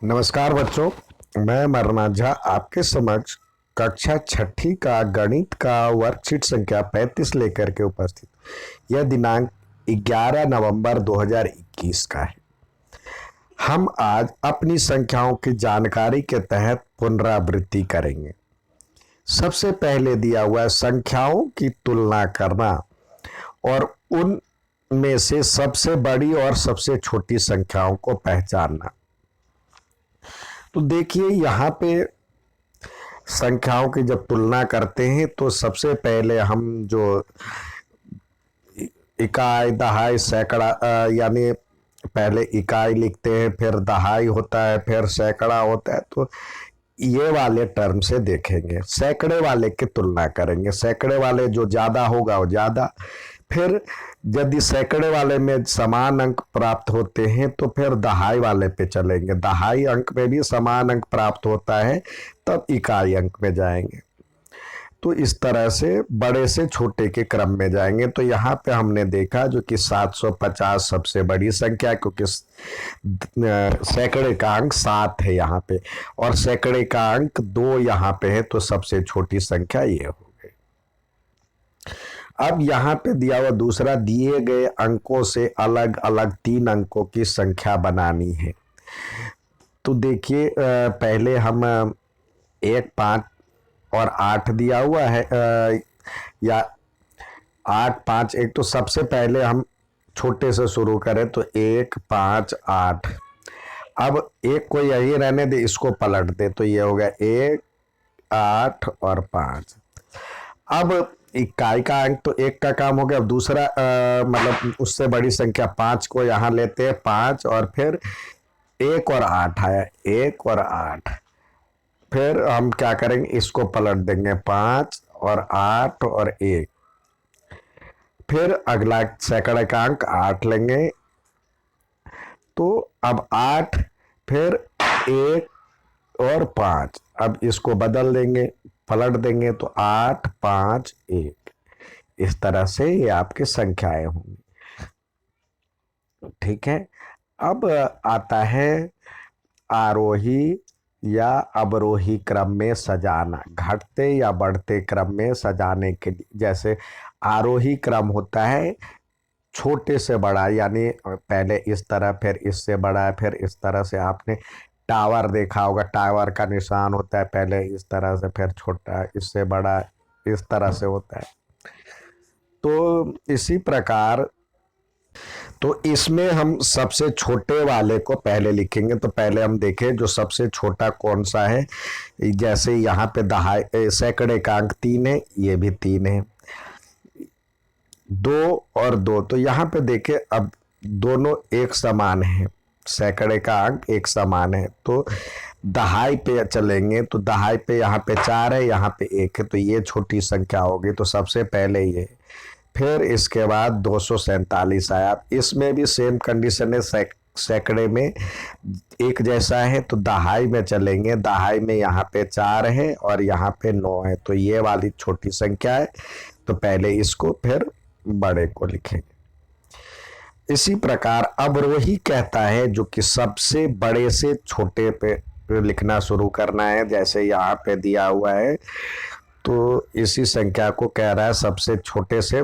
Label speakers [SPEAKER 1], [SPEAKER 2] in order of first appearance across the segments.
[SPEAKER 1] नमस्कार बच्चों, मैं मरना झा आपके समक्ष कक्षा छठी का गणित का वर्कशीट संख्या 35 लेकर के उपस्थित। यह दिनांक 11 नवंबर 2021 का है। हम आज अपनी संख्याओं की जानकारी के तहत पुनरावृत्ति करेंगे। सबसे पहले दिया हुआ है संख्याओं की तुलना करना और उन में से सबसे बड़ी और सबसे छोटी संख्याओं को पहचानना। तो देखिए यहाँ पे संख्याओं की जब तुलना करते हैं तो सबसे पहले हम जो इकाई दहाई सैकड़ा यानी पहले इकाई लिखते हैं, फिर दहाई होता है, फिर सैकड़ा होता है। तो ये वाले टर्म से देखेंगे, सैकड़े वाले की तुलना करेंगे। सैकड़े वाले जो ज्यादा होगा वो ज्यादा, फिर यदि सैकड़े वाले में समान अंक प्राप्त होते हैं तो फिर दहाई वाले पे चलेंगे। दहाई अंक में भी समान अंक प्राप्त होता है तब इकाई अंक में जाएंगे। तो इस तरह से बड़े से छोटे के क्रम में जाएंगे। तो यहाँ पे हमने देखा जो कि 750 सबसे बड़ी संख्या, क्योंकि सैकड़े का अंक 7 है यहाँ पे और सैकड़े का अंक 2 यहाँ पे है, तो सबसे छोटी संख्या ये हो गई। अब यहाँ पे दिया हुआ दूसरा, दिए गए अंकों से अलग अलग 3 अंकों की संख्या बनानी है। तो देखिए पहले हम 1, 5 और 8 दिया हुआ है या 8, 5, 1। तो सबसे पहले हम छोटे से शुरू करें तो 1, 5, 8। अब एक को यही रहने दे, इसको पलट दे तो ये हो गया 1, 8 और 5। अब इकाई का अंक तो 1 का काम हो गया। अब दूसरा मतलब उससे बड़ी संख्या 5 को यहाँ लेते हैं, 5 और फिर 1 और 8 आया, 1 और 8। फिर हम क्या करेंगे, इसको पलट देंगे, 5 और 8 और 1। फिर अगला सैकड़े का अंक 8 लेंगे। तो अब 8 फिर 1 और 5। अब इसको बदल देंगे, पलट देंगे तो 8, 5, 1। इस तरह से ये आपकी संख्याएं होंगी। ठीक है। अब आता है आरोही या अवरोही क्रम में सजाना, घटते या बढ़ते क्रम में सजाने के लिए। जैसे आरोही क्रम होता है छोटे से बड़ा, यानी पहले इस तरह, फिर इससे बड़ा, फिर इस तरह से। आपने टावर देखा होगा, टावर का निशान होता है पहले इस तरह से, फिर छोटा, इससे बड़ा, इस तरह से होता है। तो इसी प्रकार तो इसमें हम सबसे छोटे वाले को पहले लिखेंगे। तो पहले हम देखें जो सबसे छोटा कौन सा है। जैसे यहाँ पे दहाई सैकड़े का अंक 3 है, ये भी 3 है, 2 और 2। तो यहाँ पे देखें अब दोनों एक समान है, सैकड़े का अंक एक समान है। तो दहाई पे चलेंगे तो दहाई पे यहाँ पे 4 है, यहाँ पे 1 है, तो ये छोटी संख्या होगी। तो सबसे पहले ये, फिर इसके बाद 247 आया। इसमें भी सेम कंडीशन है, सैकड़े में एक जैसा है। तो दहाई में चलेंगे, दहाई में यहाँ पे 4 है और यहाँ पे 9 है, तो ये वाली छोटी संख्या है। तो पहले इसको फिर बड़े को लिखेंगे। इसी प्रकार अवरोही कहता है जो कि सबसे बड़े से छोटे पे लिखना शुरू करना है। जैसे यहाँ पे दिया हुआ है, तो इसी संख्या को कह रहा है सबसे छोटे से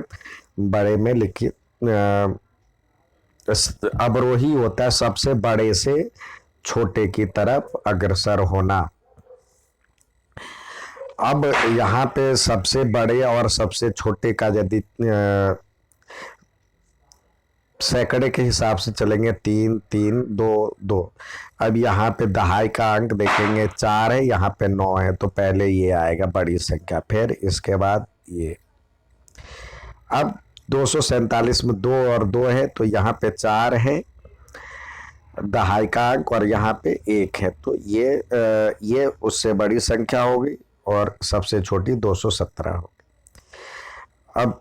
[SPEAKER 1] बड़े में लिखिए। अवरोही होता है सबसे बड़े से छोटे की तरफ अग्रसर होना। अब यहाँ पे सबसे बड़े और सबसे छोटे का यदि सैकड़े के हिसाब से चलेंगे, 3, 3, 2, 2। अब यहाँ पे दहाई का अंक देखेंगे, 4 है, यहाँ पे 9 है, तो पहले ये आएगा बड़ी संख्या, फिर इसके बाद ये। अब 247 में 2 और 2 है, तो यहाँ पे 4 है दहाई का अंक और यहाँ पे 1 है, तो ये उससे बड़ी संख्या होगी और सबसे छोटी 217 होगी। अब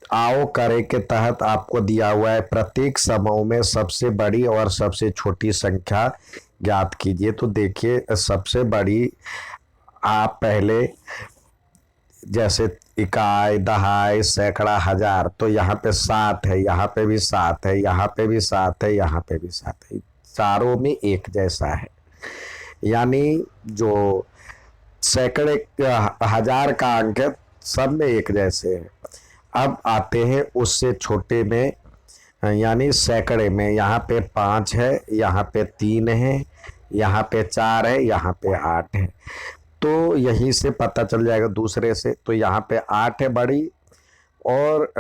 [SPEAKER 1] आओ करे के तहत आपको दिया हुआ है प्रत्येक समूह में सबसे बड़ी और सबसे छोटी संख्या ज्ञात कीजिए। तो देखिए सबसे बड़ी आप पहले जैसे इकाई दहाई सैकड़ा हजार, तो यहाँ पे 7 है, यहाँ पे भी 7 है, यहाँ पे भी 7 है, यहाँ पे भी 7 है, चारों में एक जैसा है। यानी जो सैकड़े हजार का अंक है सब में एक जैसे है। अब आते हैं उससे छोटे में, यानी सैकड़े में। यहाँ पे 5 है, यहाँ पे 3 है, यहाँ पे 4 है, यहाँ पे 8 है। तो यहीं से पता चल जाएगा दूसरे से। तो यहाँ पे 8 है बड़ी, और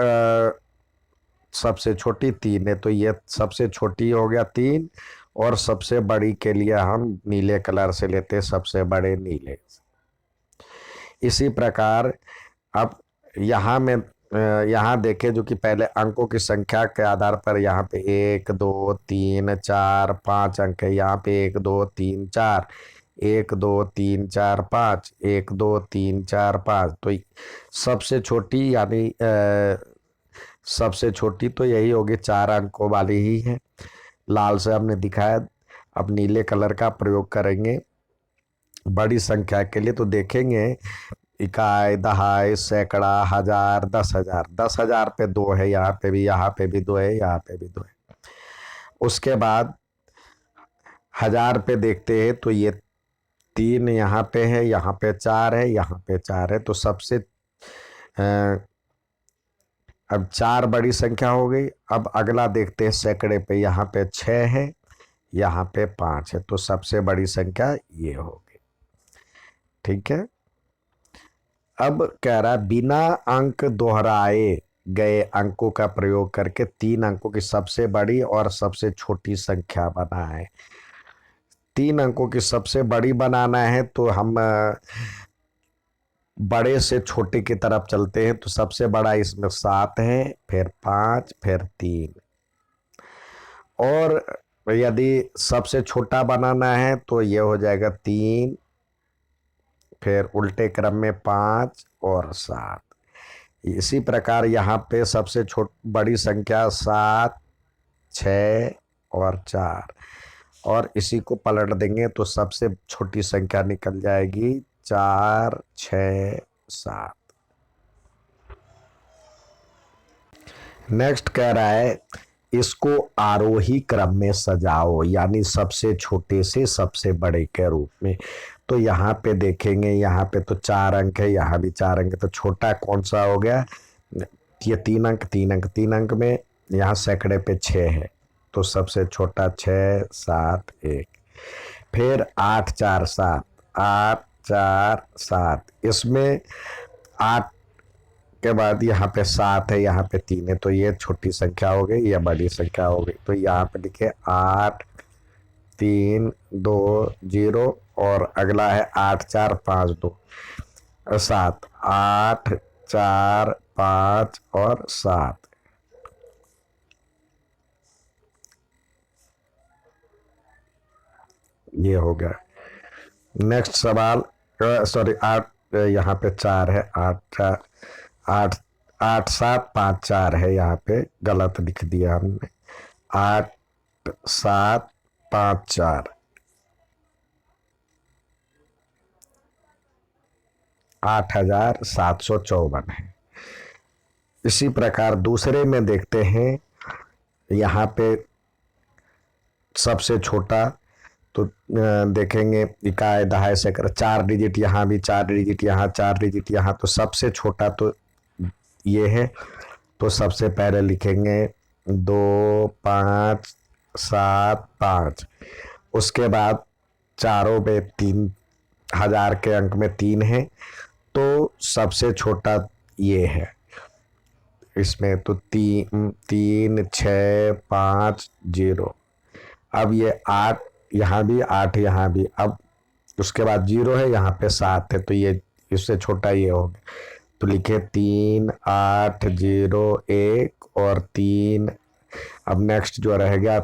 [SPEAKER 1] सबसे छोटी 3 है। तो ये सबसे छोटी हो गया 3, और सबसे बड़ी के लिए हम नीले कलर से लेते हैं, सबसे बड़े नीले। इसी प्रकार अब यहाँ में यहाँ देखें, जो कि पहले अंकों की संख्या के आधार पर यहाँ पे 1 2 3 4 5 अंक है। यहाँ पे 1 2 3 4, 1 2 3 4 5, 1 2 3 4 5। तो सबसे छोटी यानी सबसे छोटी तो यही होगी, 4 अंकों वाली ही है। लाल से हमने दिखाया। अब नीले कलर का प्रयोग करेंगे बड़ी संख्या के लिए। तो देखेंगे इकाई, दहाई, सैकड़ा, हजार, 10,000। 10,000 पे 2 है, यहाँ पे भी, यहाँ पे भी 2 है, यहाँ पे भी 2 है। उसके बाद हजार पे देखते हैं, तो ये 3 यहाँ पे है, यहाँ पे 4 है, यहाँ पे 4 है। तो सबसे अब 4 बड़ी संख्या हो गई। अब अगला देखते हैं सैकड़े पे, यहाँ पे 6 है, यहाँ पे 5 है। तो सबसे बड़ी संख्या ये होगी। ठीक है। अब कह रहा है बिना अंक दोहराए गए अंकों का प्रयोग करके 3 अंकों की सबसे बड़ी और सबसे छोटी संख्या बनाए। 3 अंकों की सबसे बड़ी बनाना है तो हम बड़े से छोटे की तरफ चलते हैं। तो सबसे बड़ा इसमें 7 है, फिर 5, फिर 3। और यदि सबसे छोटा बनाना है तो ये हो जाएगा 3, फिर उल्टे क्रम में 5 और 7। इसी प्रकार यहाँ पे सबसे बड़ी संख्या 7, 6 और 4। और इसी को पलट देंगे तो सबसे छोटी संख्या निकल जाएगी 4, 6, 7। नेक्स्ट कह रहा है इसको आरोही क्रम में सजाओ, यानी सबसे छोटे से सबसे बड़े के रूप में। तो यहाँ पे देखेंगे, यहाँ पे तो 4 अंक है, यहाँ भी 4 अंक है। तो छोटा कौन सा हो गया? ये 3 अंक, 3 अंक, 3 अंक में। यहाँ सैकड़े पे 6 है, तो सबसे छोटा 6, 7, 1। फिर 8, 4, 7, 8, 4, 7। इसमें 8 के बाद यहाँ पे 7 है, यहाँ पे 3 है। तो ये छोटी संख्या हो गई, यह बड़ी संख्या हो गई। तो यहाँ पे लिखे 8, 3, 2, 0। और अगला है 8, 4, 5, 2, 7। 8, 4, 5 और 7। ये हो गया। नेक्स्ट सवाल, सॉरी 8, यहाँ पे 4 है। 8, 4, 8, 8, 7, 5, 4 है। यहाँ पे गलत लिख दिया हमने। 8, 7, 5, 4। 8,754 है। इसी प्रकार दूसरे में देखते हैं। यहाँ पे सबसे छोटा तो देखेंगे इकाई, दहाई, सैकड़ा, 4 डिजिट, यहाँ भी 4 डिजिट, यहाँ 4 डिजिट, यहाँ। तो सबसे छोटा तो ये है। तो सबसे पहले लिखेंगे 2, 5, 7, 5। उसके बाद चारों में 3,000 के अंक में 3 है। तो सबसे छोटा ये है इसमें। तो 3, 3, 6, 5, 0। अब ये 8, यहाँ भी 8, यहाँ भी। अब उसके बाद 0 है, यहाँ पे 7 है। तो ये इससे छोटा ये हो गया। तो लिखे 3, 8, 0, 1 और 3। अब नेक्स्ट जो रह गया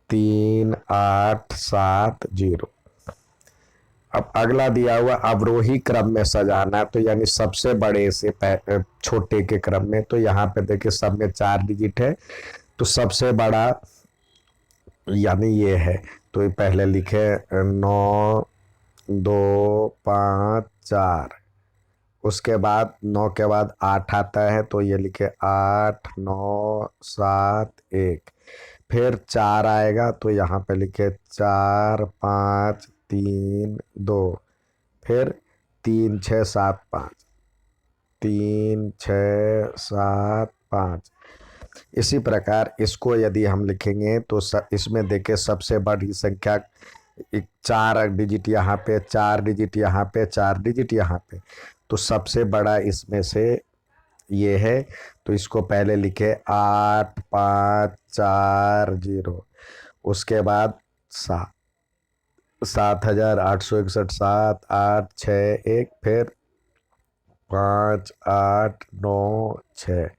[SPEAKER 1] 3, 8, 7, 0। अब अगला दिया हुआ अवरोही क्रम में सजाना है, तो यानी सबसे बड़े से छोटे के क्रम में। तो यहाँ पे देखिए सब में 4 डिजिट है। तो सबसे बड़ा यानी ये है। तो ये पहले लिखे 9, 2, 5, 4। उसके बाद 9 के बाद 8 आता है। तो ये लिखे 8, 9, 7, 1। फिर 4 आएगा तो यहाँ पे लिखे 4 5 3 2, फिर 3 6 7 5, 3 6 7 5। इसी प्रकार इसको यदि हम लिखेंगे तो इसमें देखिए सबसे बड़ी संख्या 4 डिजिट यहाँ पे, 4 डिजिट यहाँ पे, 4 डिजिट यहाँ पे, तो सबसे बड़ा इसमें से ये है। तो इसको पहले लिखे 8540, उसके बाद 7861, 7861, फिर 5896,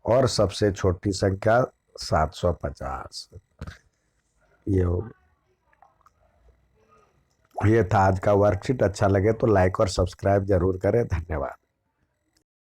[SPEAKER 1] और सबसे छोटी संख्या 750। ये हो, ये था आज का वर्कशीट। अच्छा लगे तो लाइक और सब्सक्राइब जरूर करें। धन्यवाद।